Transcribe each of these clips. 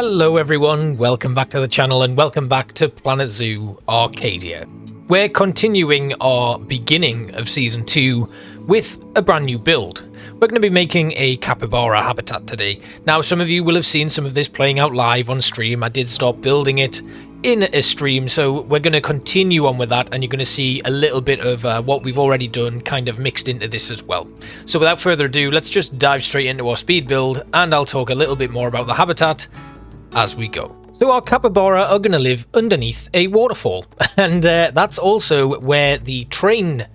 Hello everyone, welcome back to the channel and welcome back to Planet Zoo Arcadia. We're continuing our beginning of Season 2 with a brand new build. We're going to be making a Capybara Habitat today. Now some of you will have seen some of this playing out live on stream. I did start building it in a stream, so we're going to continue on with that, and you're going to see a little bit of what we've already done kind of mixed into this as well. So without further ado, let's just dive straight into our speed build, and I'll talk a little bit more about the habitat as we go. So our capybara are going to live underneath a waterfall, and that's also where the train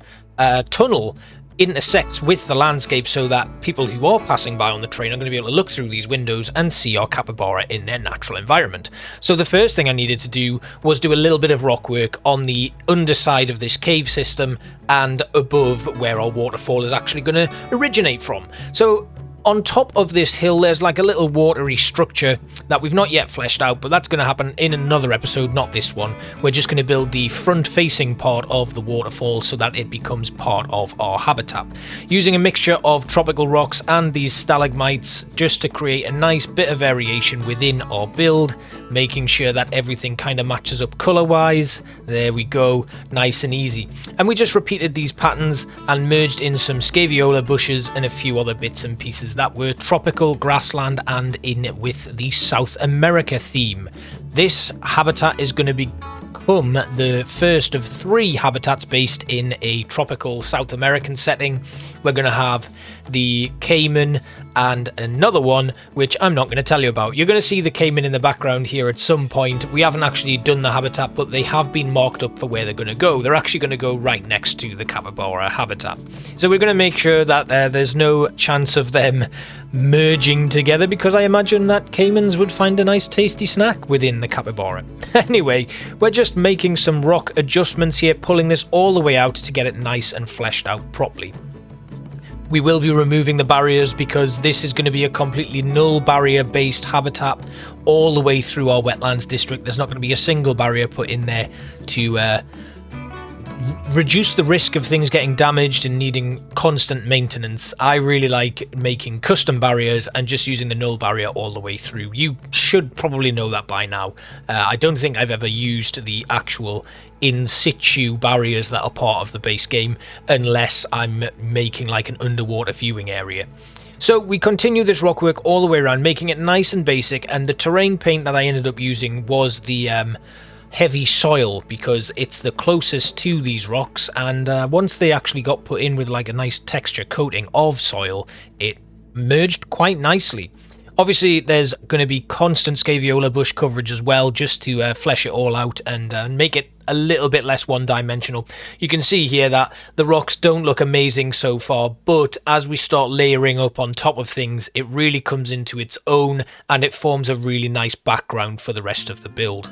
tunnel intersects with the landscape, so that people who are passing by on the train are going to be able to look through these windows and see our capybara in their natural environment. So the first thing I needed to do was do a little bit of rock work on the underside of this cave system and above where our waterfall is actually going to originate from. So on top of this hill, there's like a little watery structure that we've not yet fleshed out, but that's going to happen in another episode, not this one. We're just going to build the front-facing part of the waterfall so that it becomes part of our habitat, using a mixture of tropical rocks and these stalagmites just to create a nice bit of variation within our build, making sure that everything kind of matches up color-wise. There we go, nice and easy. And we just repeated these patterns and merged in some Scaevola bushes and a few other bits and pieces that were tropical grassland and in with the South America theme. This habitat is going to become the first of 3 habitats based in a tropical South American setting. We're going to have the caiman and another one which I'm not going to tell you about. You're going to see the caiman in the background here at some point. We haven't actually done the habitat, but they have been marked up for where they're going to go. They're actually going to go right next to the capybara habitat. So we're going to make sure that there's no chance of them merging together, because I imagine that caimans would find a nice tasty snack within the capybara. Anyway, we're just making some rock adjustments here, pulling this all the way out to get it nice and fleshed out properly. We will be removing the barriers because this is going to be a completely null barrier based habitat all the way through our wetlands district. There's not going to be a single barrier put in there to reduce the risk of things getting damaged and needing constant maintenance. I really like making custom barriers and just using the null barrier all the way through. You should probably know that by now. I don't think I've ever used the actual in situ barriers that are part of the base game unless I'm making like an underwater viewing area. So we continue this rock work all the way around, making it nice and basic, and the terrain paint that I ended up using was the heavy soil because it's the closest to these rocks, and once they actually got put in with like a nice texture coating of soil, it merged quite nicely. Obviously there's going to be constant Scaevola bush coverage as well, just to flesh it all out and make it a little bit less one-dimensional. You can see here that the rocks don't look amazing so far, but as we start layering up on top of things, it really comes into its own and it forms a really nice background for the rest of the build.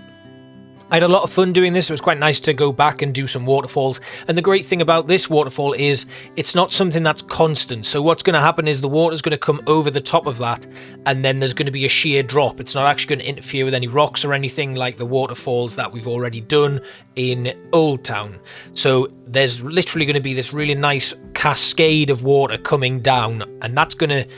I had a lot of fun doing this. It was quite nice to go back and do some waterfalls, and the great thing about this waterfall is it's not something that's constant. So what's going to happen is the water's going to come over the top of that, and then there's going to be a sheer drop. It's not actually going to interfere with any rocks or anything like the waterfalls that we've already done in Old Town. So there's literally going to be this really nice cascade of water coming down, and that's going to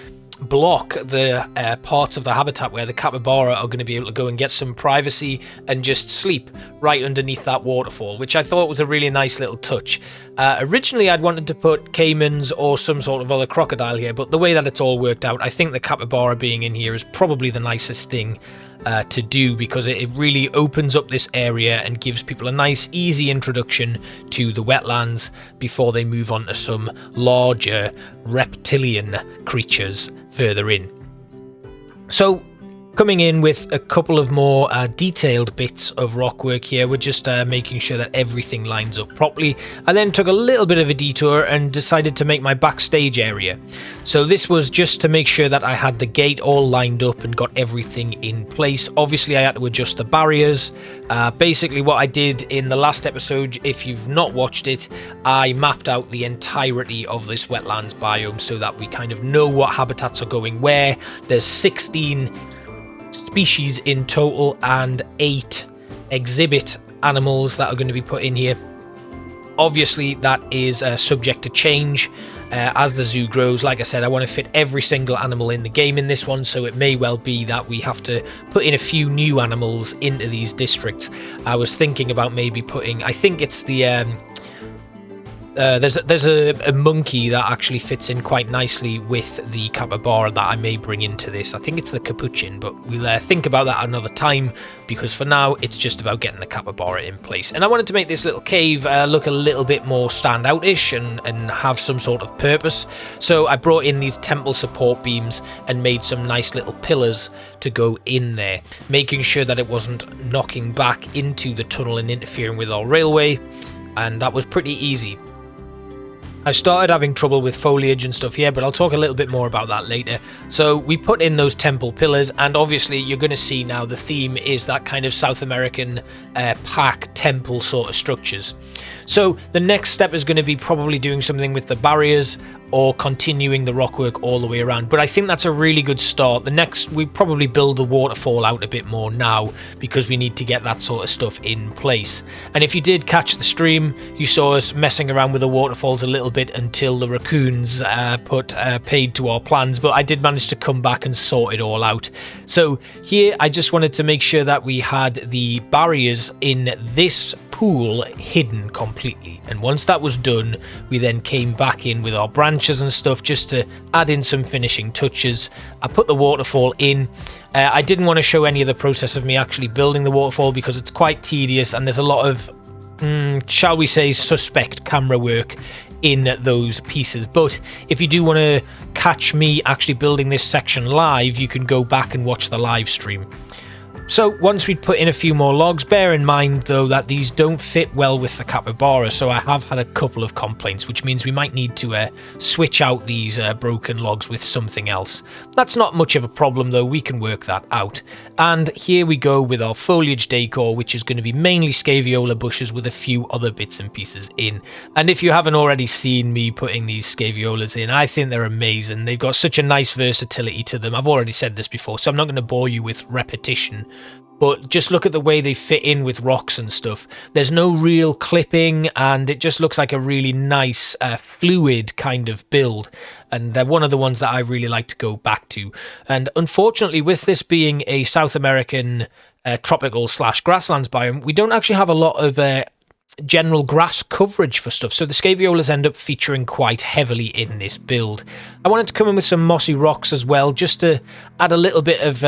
block the parts of the habitat where the capybara are going to be able to go and get some privacy and just sleep right underneath that waterfall, which I thought was a really nice little touch. Originally I'd wanted to put caimans or some sort of other crocodile here, but the way that it's all worked out, I think the capybara being in here is probably the nicest thing to do, because it really opens up this area and gives people a nice easy introduction to the wetlands before they move on to some larger reptilian creatures further in. So coming in with a couple of more detailed bits of rock work here, we're just making sure that everything lines up properly. I then took a little bit of a detour and decided to make my backstage area. So this was just to make sure that I had the gate all lined up and got everything in place. Obviously I had to adjust the barriers. Basically what I did in the last episode, if you've not watched it, I mapped out the entirety of this wetlands biome so that we kind of know what habitats are going where. There's 16 species in total and 8 exhibit animals that are going to be put in here. Obviously that is subject to change as the zoo grows. Like I said, I want to fit every single animal in the game in this one, so it may well be that we have to put in a few new animals into these districts. I was thinking about maybe putting, I think it's the there's a monkey that actually fits in quite nicely with the capybara that I may bring into this. I think it's the capuchin, but we'll think about that another time, because for now it's just about getting the capybara in place. And I wanted to make this little cave look a little bit more standout-ish and have some sort of purpose. So I brought in these temple support beams and made some nice little pillars to go in there, making sure that it wasn't knocking back into the tunnel and interfering with our railway, and that was pretty easy. I started having trouble with foliage and stuff here, but I'll talk a little bit more about that later. So we put in those temple pillars, and obviously you're going to see now the theme is that kind of South American pack temple sort of structures. So the next step is going to be probably doing something with the barriers or continuing the rockwork all the way around. But I think that's a really good start. The next, we probably build the waterfall out a bit more now, because we need to get that sort of stuff in place. And if you did catch the stream, you saw us messing around with the waterfalls a little bit until the raccoons put paid to our plans, but I did manage to come back and sort it all out. So here I just wanted to make sure that we had the barriers in this pool hidden completely, and once that was done, we then came back in with our branches and stuff just to add in some finishing touches. I put the waterfall in. I didn't want to show any of the process of me actually building the waterfall, because it's quite tedious and there's a lot of shall we say suspect camera work in those pieces. But if you do want to catch me actually building this section live, you can go back and watch the live stream. So once we'd put in a few more logs, bear in mind though that these don't fit well with the capybara, so I have had a couple of complaints, which means we might need to switch out these broken logs with something else. That's not much of a problem though, we can work that out. And here we go with our foliage decor, which is going to be mainly Scaevola bushes with a few other bits and pieces in. And if you haven't already seen me putting these Scaevolas in, I think they're amazing. They've got such a nice versatility to them. I've already said this before, so I'm not going to bore you with repetition. But just look at the way they fit in with rocks and stuff. There's no real clipping, and it just looks like a really nice fluid kind of build. And they're one of the ones that I really like to go back to. And unfortunately, with this being a South American tropical / grasslands biome, we don't actually have a lot of general grass coverage for stuff, so the Scaevolas end up featuring quite heavily in this build. I wanted to come in with some mossy rocks as well, just to add a little bit of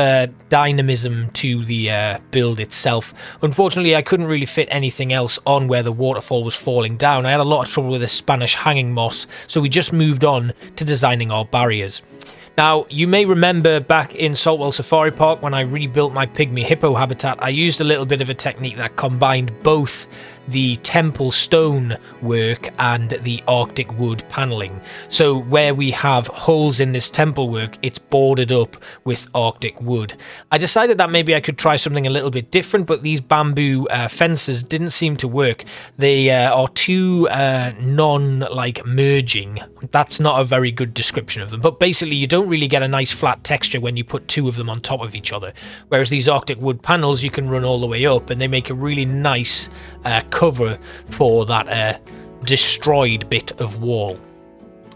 dynamism to the build itself. Unfortunately, I couldn't really fit anything else on where the waterfall was falling down. I had a lot of trouble with the Spanish hanging moss, so we just moved on to designing our barriers. Now, you may remember back in Saltwell Safari Park when I rebuilt my pygmy hippo habitat, I used a little bit of a technique that combined both the temple stone work and the Arctic wood paneling. So where we have holes in this temple work, it's bordered up with Arctic wood. I decided that maybe I could try something a little bit different, but these bamboo fences didn't seem to work. They are too merging. That's not a very good description of them, but basically you don't really get a nice flat texture when you put two of them on top of each other, whereas these Arctic wood panels you can run all the way up and they make a really nice cover for that destroyed bit of wall.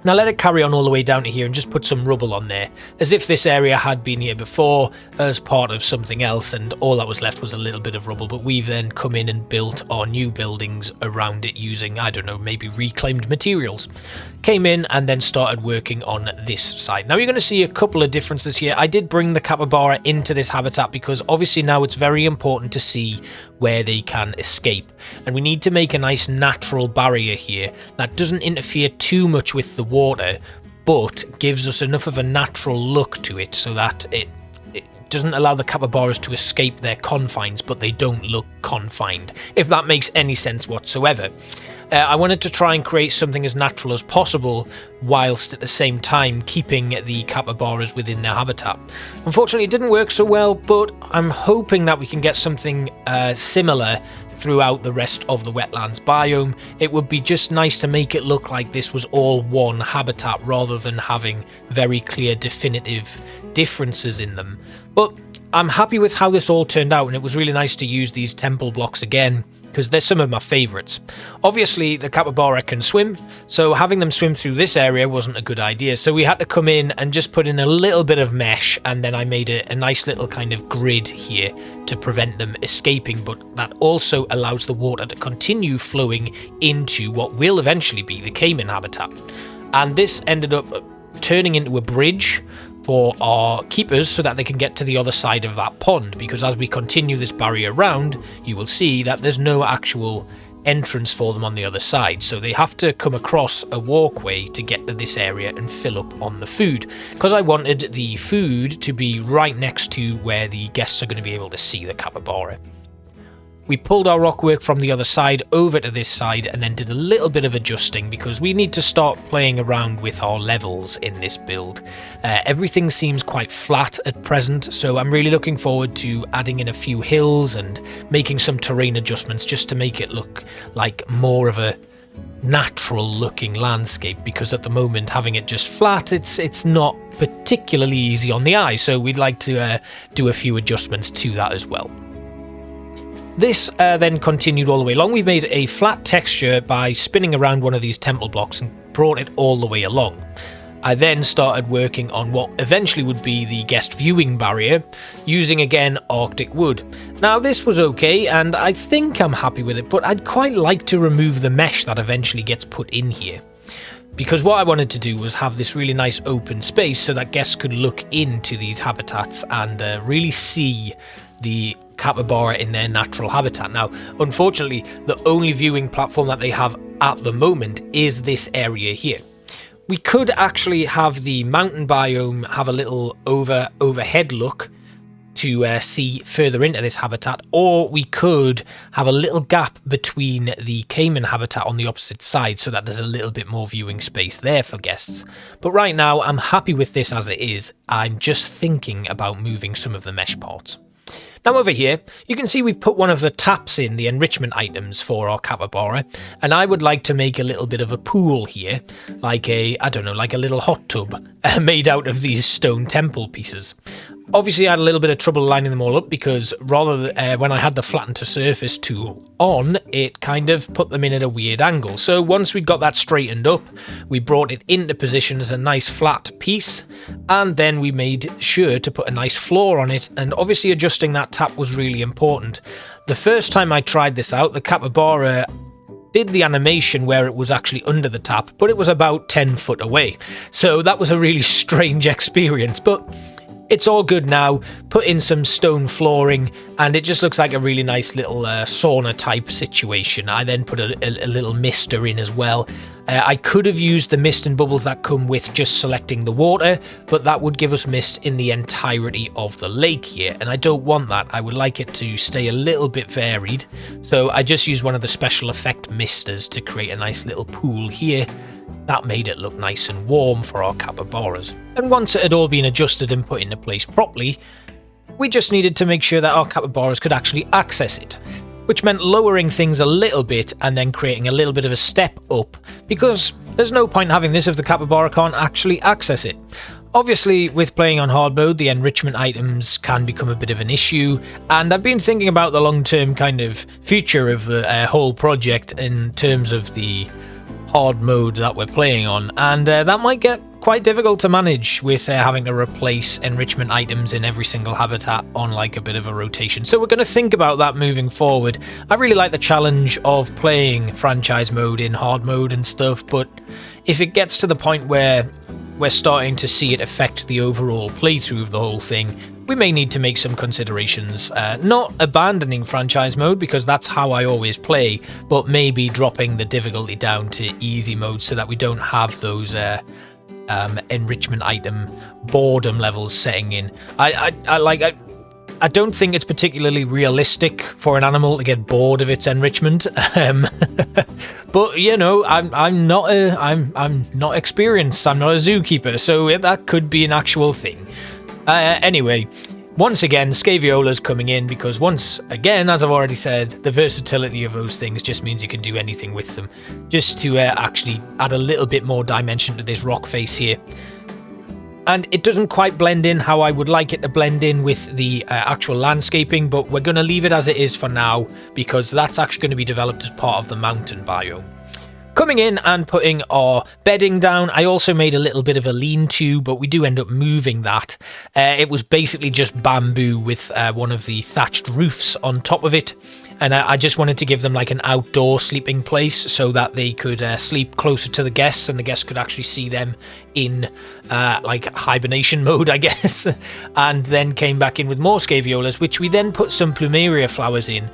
Now let it carry on all the way down to here and just put some rubble on there, as if this area had been here before as part of something else, and all that was left was a little bit of rubble, but we've then come in and built our new buildings around it using, I don't know, maybe reclaimed materials. Came in and then started working on this side. Now you're going to see a couple of differences here. I did bring the capybara into this habitat because obviously now it's very important to see where they can escape, and we need to make a nice natural barrier here that doesn't interfere too much with the water but gives us enough of a natural look to it so that it doesn't allow the capybaras to escape their confines, but they don't look confined, if that makes any sense whatsoever. I wanted to try and create something as natural as possible whilst at the same time keeping the capybaras within their habitat. Unfortunately, it didn't work so well, but I'm hoping that we can get something similar throughout the rest of the wetlands biome. It would be just nice to make it look like this was all one habitat rather than having very clear definitive differences in them. But I'm happy with how this all turned out, and it was really nice to use these temple blocks again because they're some of my favourites. Obviously, the capybara can swim, so having them swim through this area wasn't a good idea. So we had to come in and just put in a little bit of mesh, and then I made a nice little kind of grid here to prevent them escaping, but that also allows the water to continue flowing into what will eventually be the caiman habitat. And this ended up turning into a bridge for our keepers so that they can get to the other side of that pond, because as we continue this barrier round, you will see that there's no actual entrance for them on the other side, so they have to come across a walkway to get to this area and fill up on the food, because I wanted the food to be right next to where the guests are going to be able to see the capybara. We pulled our rockwork from the other side over to this side and then did a little bit of adjusting, because we need to start playing around with our levels in this build. Everything seems quite flat at present, so I'm really looking forward to adding in a few hills and making some terrain adjustments just to make it look like more of a natural looking landscape, because at the moment having it just flat, it's not particularly easy on the eye, so we'd like to do a few adjustments to that as well. This then continued all the way along. We made a flat texture by spinning around one of these temple blocks and brought it all the way along. I then started working on what eventually would be the guest viewing barrier, using again Arctic wood. Now this was okay, and I think I'm happy with it, but I'd quite like to remove the mesh that eventually gets put in here, because what I wanted to do was have this really nice open space so that guests could look into these habitats and really see the capybara in their natural habitat. Now, unfortunately, the only viewing platform that they have at the moment is this area here. We could actually have the mountain biome have a little overhead look to see further into this habitat, or we could have a little gap between the caiman habitat on the opposite side so that there's a little bit more viewing space there for guests. But right now, I'm happy with this as it is. I'm just thinking about moving some of the mesh parts. Now over here, you can see we've put one of the taps in, the enrichment items for our capybara, and I would like to make a little bit of a pool here, like like a little hot tub made out of these stone temple pieces. Obviously, I had a little bit of trouble lining them all up because when I had the flatten to surface tool on, it kind of put them in at a weird angle. So once we got that straightened up, we brought it into position as a nice flat piece, and then we made sure to put a nice floor on it, and obviously adjusting that tap was really important. The first time I tried this out, the capybara did the animation where it was actually under the tap, but it was about 10 foot away. So that was a really strange experience, but it's all good now. Put in some stone flooring and it just looks like a really nice little sauna type situation. I then put a little mister in as well. I could have used the mist and bubbles that come with just selecting the water, but that would give us mist in the entirety of the lake here, and I don't want that. I would like it to stay a little bit varied, so I just used one of the special effect misters to create a nice little pool here. That made it look nice and warm for our capybaras. And once it had all been adjusted and put into place properly, we just needed to make sure that our capybaras could actually access it, which meant lowering things a little bit and then creating a little bit of a step up, because there's no point having this if the capybara can't actually access it. Obviously, with playing on hard mode, the enrichment items can become a bit of an issue, and I've been thinking about the long-term kind of future of the whole project in terms of the hard mode that we're playing on, and that might get quite difficult to manage with having to replace enrichment items in every single habitat on like a bit of a rotation. So we're going to think about that moving forward. I really like the challenge of playing franchise mode in hard mode and stuff, but if it gets to the point where we're starting to see it affect the overall playthrough of the whole thing, we may need to make some considerations. Not abandoning franchise mode, because that's how I always play, but maybe dropping the difficulty down to easy mode so that we don't have those enrichment item boredom levels setting in. I don't think it's particularly realistic for an animal to get bored of its enrichment, but you know, I'm not experienced. I'm not a zookeeper, so that could be an actual thing. Anyway, once again, Scaevola's coming in because once again, as I've already said, the versatility of those things just means you can do anything with them. Just to actually add a little bit more dimension to this rock face here. And it doesn't quite blend in how I would like it to blend in with the actual landscaping, but we're going to leave it as it is for now because that's actually going to be developed as part of the mountain biome. Coming in and putting our bedding down, I also made a little bit of a lean-to, but we do end up moving that. It was basically just bamboo with one of the thatched roofs on top of it. And I just wanted to give them like an outdoor sleeping place so that they could sleep closer to the guests and the guests could actually see them in like hibernation mode, I guess. And then came back in with more Scaevolas, which we then put some plumeria flowers in.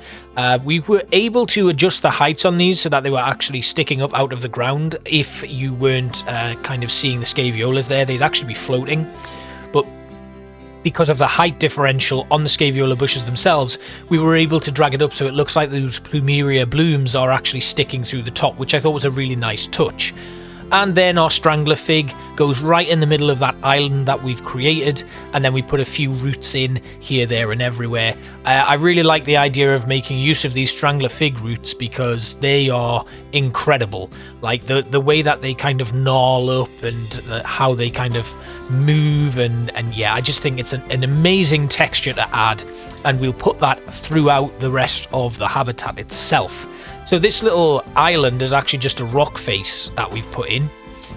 We were able to adjust the heights on these so that they were actually sticking up out of the ground. If you weren't kind of seeing the Scaevolas there, they'd actually be floating. But because of the height differential on the Scaevola bushes themselves, we were able to drag it up so it looks like those plumeria blooms are actually sticking through the top, which I thought was a really nice touch. And then our strangler fig goes right in the middle of that island that we've created, and then we put a few roots in here, there and everywhere. I really like the idea of making use of these strangler fig roots because they are incredible. Like the way that they kind of gnarl up and how they kind of move, and yeah, I just think it's an amazing texture to add, and we'll put that throughout the rest of the habitat itself. So this little island is actually just a rock face that we've put in,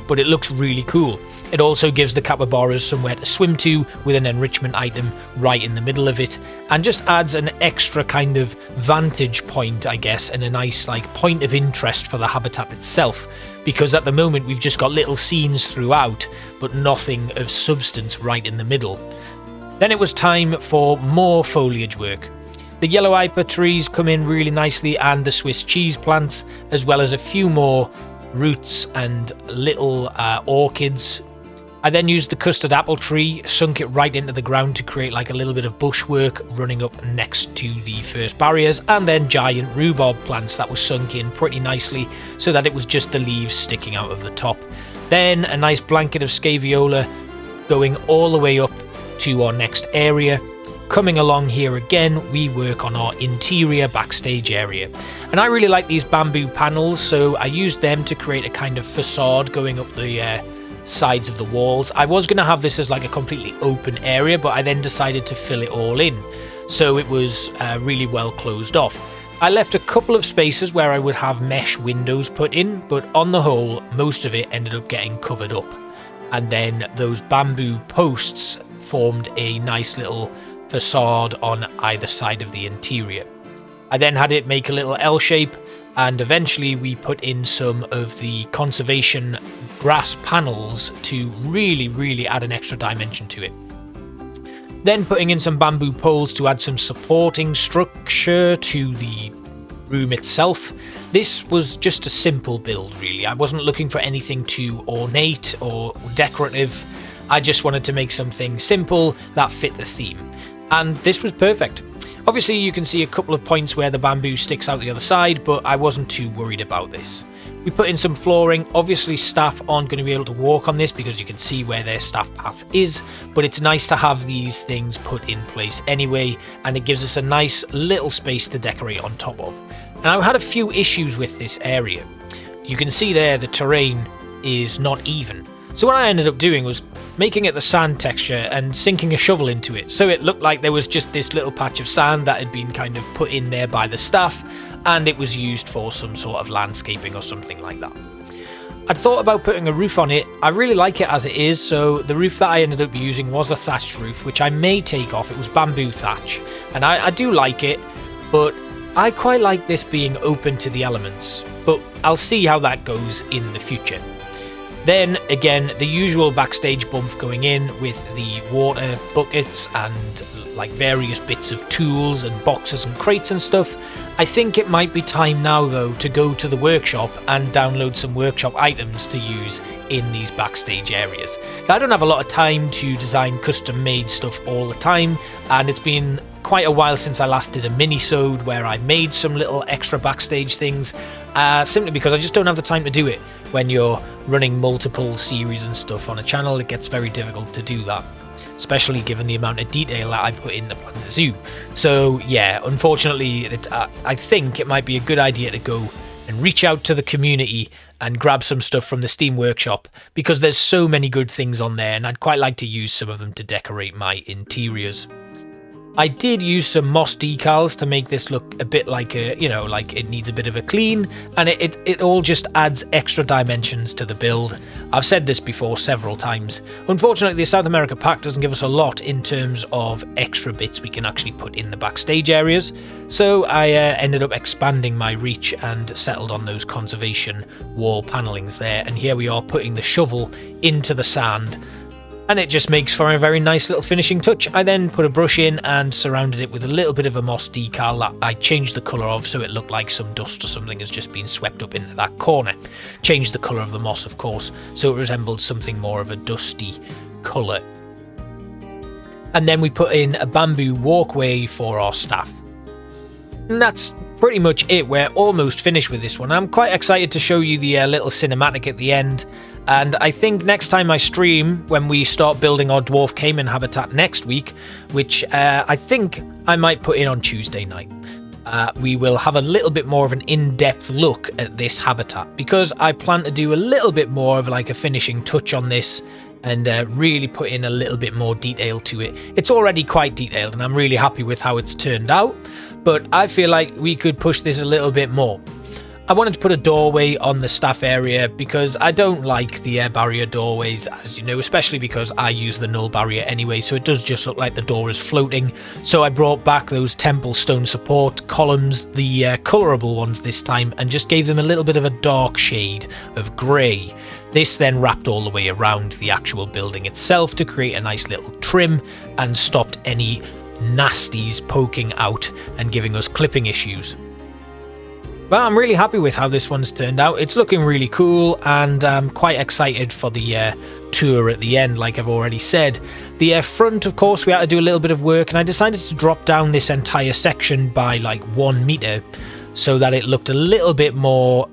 but it looks really cool. It also gives the capybaras somewhere to swim to with an enrichment item right in the middle of it, and just adds an extra kind of vantage point, I guess, and a nice like point of interest for the habitat itself, because at the moment we've just got little scenes throughout, but nothing of substance right in the middle. Then it was time for more foliage work. The yellow ipa trees come in really nicely, and the Swiss cheese plants, as well as a few more roots and little orchids. I then used the custard apple tree, sunk it right into the ground to create like a little bit of bushwork running up next to the first barriers, and then giant rhubarb plants that were sunk in pretty nicely so that it was just the leaves sticking out of the top. Then a nice blanket of Scaevola going all the way up to our next area. Coming along here again, we work on our interior backstage area. And I really like these bamboo panels, so I used them to create a kind of facade going up the sides of the walls. I was going to have this as like a completely open area, but I then decided to fill it all in. So it was really well closed off. I left a couple of spaces where I would have mesh windows put in, but on the whole, most of it ended up getting covered up. And then those bamboo posts formed a nice little facade on either side of the interior. I then had it make a little L shape, and eventually we put in some of the conservation grass panels to really add an extra dimension to it. Then putting in some bamboo poles to add some supporting structure to the room itself. This was just a simple build really. I wasn't looking for anything too ornate or decorative. I just wanted to make something simple that fit the theme. And this was perfect. Obviously you can see a couple of points where the bamboo sticks out the other side, but I wasn't too worried about this. We put in some flooring. Obviously staff aren't going to be able to walk on this because you can see where their staff path is, but it's nice to have these things put in place anyway, and it gives us a nice little space to decorate on top of. And I had a few issues with this area. You can see there the terrain is not even. So what I ended up doing was making it the sand texture and sinking a shovel into it, so it looked like there was just this little patch of sand that had been kind of put in there by the staff, and it was used for some sort of landscaping or something like that. I'd thought about putting a roof on it. I really like it as it is, so the roof that I ended up using was a thatched roof, which I may take off. It was bamboo thatch, and I do like it, but I quite like this being open to the elements, but I'll see how that goes in the future. Then again, the usual backstage bump going in with the water buckets and like various bits of tools and boxes and crates and stuff. I think it might be time now though to go to the workshop and download some workshop items to use in these backstage areas. Now, I don't have a lot of time to design custom made stuff all the time, and it's been quite a while since I last did a mini-sode where I made some little extra backstage things, simply because I just don't have the time to do it. When you're running multiple series and stuff on a channel, it gets very difficult to do that, especially given the amount of detail that I put into Planet Zoo. So yeah, unfortunately, I think it might be a good idea to go and reach out to the community and grab some stuff from the Steam Workshop, because there's so many good things on there and I'd quite like to use some of them to decorate my interiors. I did use some moss decals to make this look a bit like like it needs a bit of a clean, and it all just adds extra dimensions to the build. I've said this before several times. Unfortunately, the South America pack doesn't give us a lot in terms of extra bits we can actually put in the backstage areas, so I ended up expanding my reach and settled on those conservation wall panellings there, and here we are putting the shovel into the sand. And it just makes for a very nice little finishing touch. I then put a brush in and surrounded it with a little bit of a moss decal that I changed the colour of, so it looked like some dust or something has just been swept up into that corner. Changed the colour of the moss, of course, so it resembled something more of a dusty colour. And then we put in a bamboo walkway for our staff. And that's pretty much it. We're almost finished with this one. I'm quite excited to show you the little cinematic at the end. And I think next time I stream, when we start building our dwarf caiman habitat next week, which I think I might put in on Tuesday night, we will have a little bit more of an in-depth look at this habitat, because I plan to do a little bit more of like a finishing touch on this and really put in a little bit more detail to it. It's already quite detailed and I'm really happy with how it's turned out, but I feel like we could push this a little bit more. I wanted to put a doorway on the staff area because I don't like the air barrier doorways, as you know, especially because I use the null barrier anyway, so it does just look like the door is floating. So I brought back those temple stone support columns, the colourable ones this time, and just gave them a little bit of a dark shade of grey. This then wrapped all the way around the actual building itself to create a nice little trim and stopped any nasties poking out and giving us clipping issues. But I'm really happy with how this one's turned out. It's looking really cool, and I'm quite excited for the tour at the end, like I've already said. The front, of course, we had to do a little bit of work, and I decided to drop down this entire section by like 1 meter so that it looked a little bit more,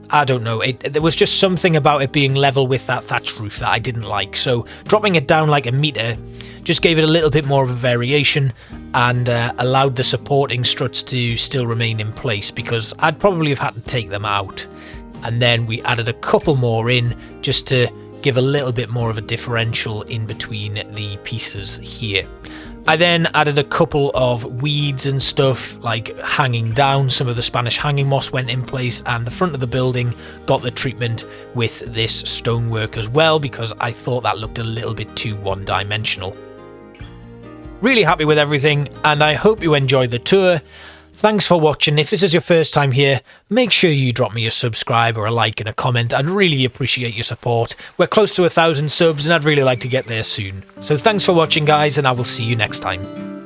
I don't know, there was just something about it being level with that thatch roof that I didn't like. So dropping it down like 1 meter just gave it a little bit more of a variation and allowed the supporting struts to still remain in place, because I'd probably have had to take them out. And then we added a couple more in just to give a little bit more of a differential in between the pieces here. I then added a couple of weeds and stuff like hanging down. Some of the Spanish hanging moss went in place, and the front of the building got the treatment with this stonework as well, because I thought that looked a little bit too one-dimensional. Really happy with everything, and I hope you enjoyed the tour. Thanks for watching. If this is your first time here, make sure you drop me a subscribe or a like and a comment. I'd really appreciate your support. We're close to 1,000 subs and I'd really like to get there soon. So thanks for watching, guys, and I will see you next time.